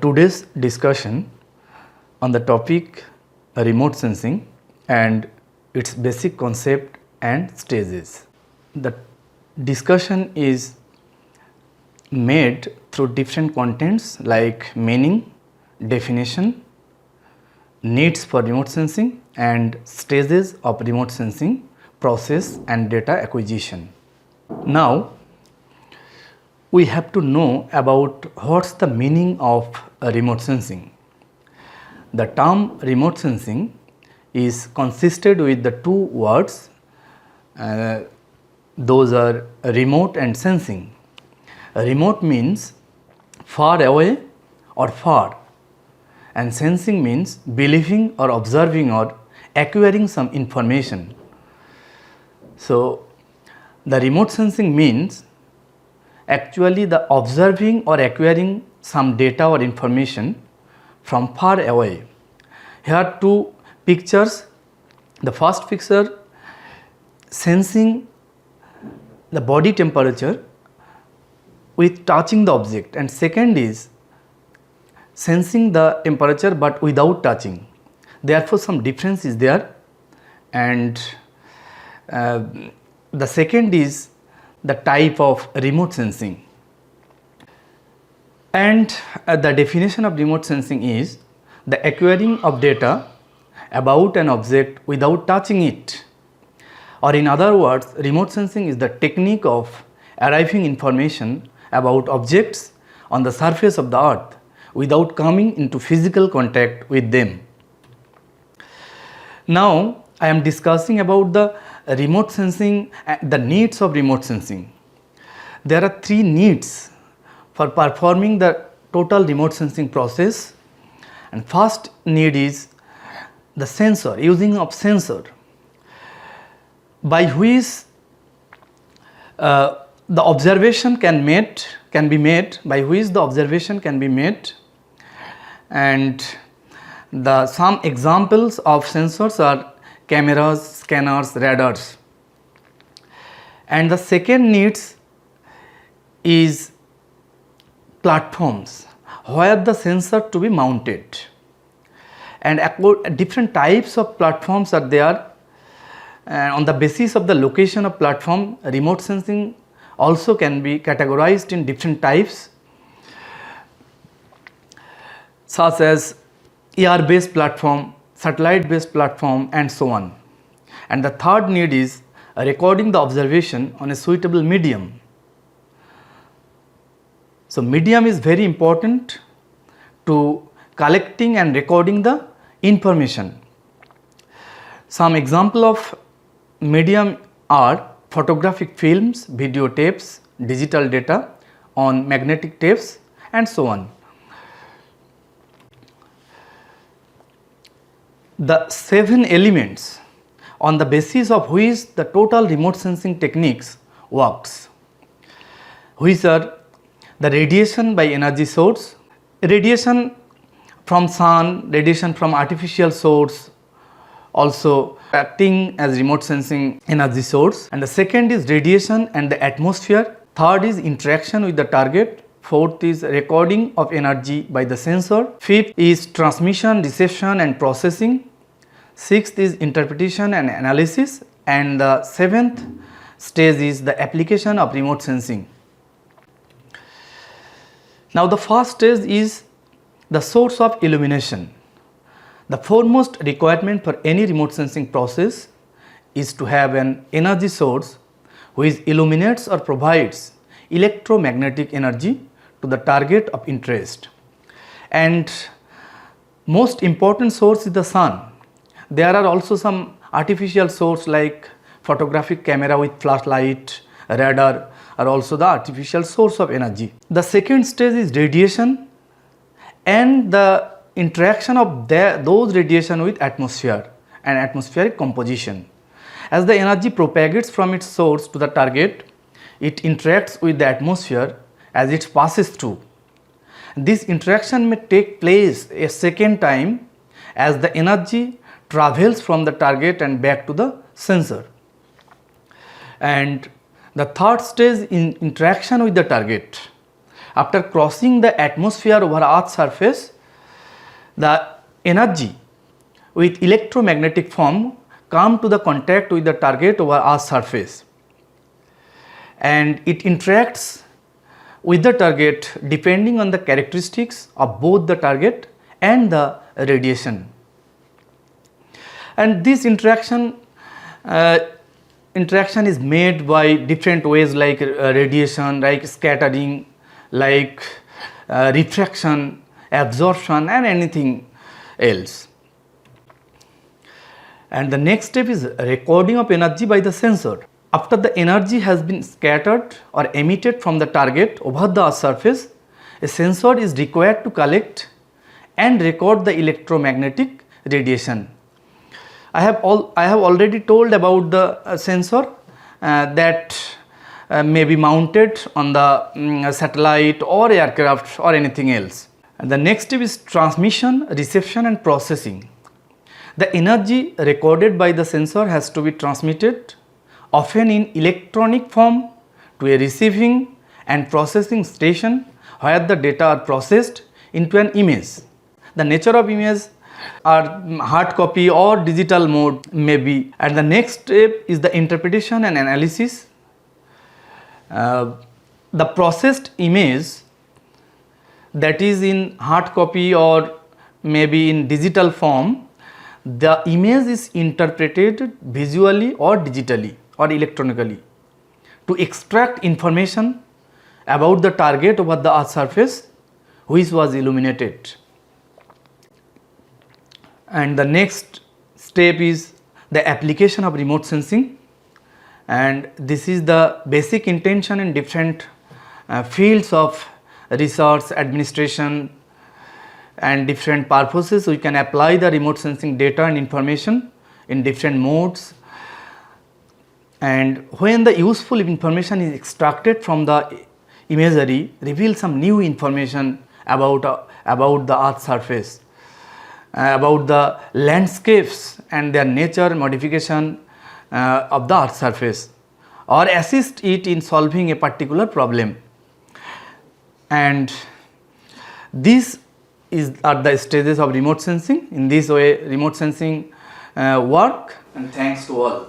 today's discussion on the topic remote sensing and its basic concept and stages. The discussion is made through different contents like meaning, definition, needs for remote sensing and stages of remote sensing process and data acquisition. Now, we have to know about what's the meaning of remote sensing. The term remote sensing is consisted with the two words, those are remote and sensing. Remote means far away or far, and sensing means believing or observing or acquiring some information. So, the remote sensing means actually the observing or acquiring some data or information from far away. Here are two pictures. The first picture sensing the body temperature with touching the object, and second is sensing the temperature but without touching. Therefore, some difference is there, and the second is the type of remote sensing. And the definition of remote sensing is the acquiring of data about an object without touching it. Or in other words, remote sensing is the technique of arriving information about objects on the surface of the earth without coming into physical contact with them. Now, I am discussing about the remote sensing, the needs of remote sensing. There are three needs for performing the total remote sensing process, and first need is the sensor, using of sensor by which the observation can be made, and some examples of sensors are cameras, scanners, radars. And the second needs is platforms where the sensor to be mounted, and different types of platforms are there, and on the basis of the location of platform, remote sensing also can be categorized in different types, such as air based platform, satellite based platform, and so on. And the third need is recording the observation on a suitable medium. So, medium is very important to collecting and recording the information. Some example of medium are photographic films, videotapes, digital data on magnetic tapes, and so on. The 7 elements on the basis of which the total remote sensing techniques works, which are the radiation by energy source, radiation from sun, radiation from artificial source, also acting as remote sensing energy source, and the second is radiation and the atmosphere, third is interaction with the target, fourth is recording of energy by the sensor, fifth is transmission, reception and processing, sixth is interpretation and analysis, and the seventh stage is the application of remote sensing. Now, the first stage is the source of illumination. The foremost requirement for any remote sensing process is to have an energy source which illuminates or provides electromagnetic energy to the target of interest. And most important source is the sun. There are also some artificial source like photographic camera with flashlight, radar are also the artificial source of energy. The second stage is radiation and the interaction of those radiation with atmosphere and atmospheric composition. As the energy propagates from its source to the target, it interacts with the atmosphere as it passes through. This interaction may take place a second time as the energy travels from the target and back to the sensor. And the third stage in interaction with the target. After crossing the atmosphere over Earth's surface, the energy with electromagnetic form come to the contact with the target over Earth's surface, and it interacts with the target depending on the characteristics of both the target and the radiation. And this interaction is made by different ways, like radiation, like scattering, like refraction, absorption, and anything else. And the next step is recording of energy by the sensor. After the energy has been scattered or emitted from the target over the Earth's surface, a sensor is required to collect and record the electromagnetic radiation. I have already told about the sensor that may be mounted on the satellite or aircraft or anything else. And the next step is transmission, reception, and processing. The energy recorded by the sensor has to be transmitted, often in electronic form, to a receiving and processing station where the data are processed into an image. The nature of image are hard copy or digital mode maybe. And the next step is the interpretation and analysis. The processed image, that is in hard copy or maybe in digital form, the image is interpreted visually or digitally or electronically to extract information about the target over the Earth's surface which was illuminated. And the next step is the application of remote sensing, and this is the basic intention in different fields of research, administration, and different purposes. We can apply the remote sensing data and information in different modes, and when the useful information is extracted from the imagery, reveal some new information about the Earth's surface, about the landscapes and their nature, modification of the Earth's surface, or assist it in solving a particular problem. And these are the stages of remote sensing. In this way, remote sensing work. And thanks to all.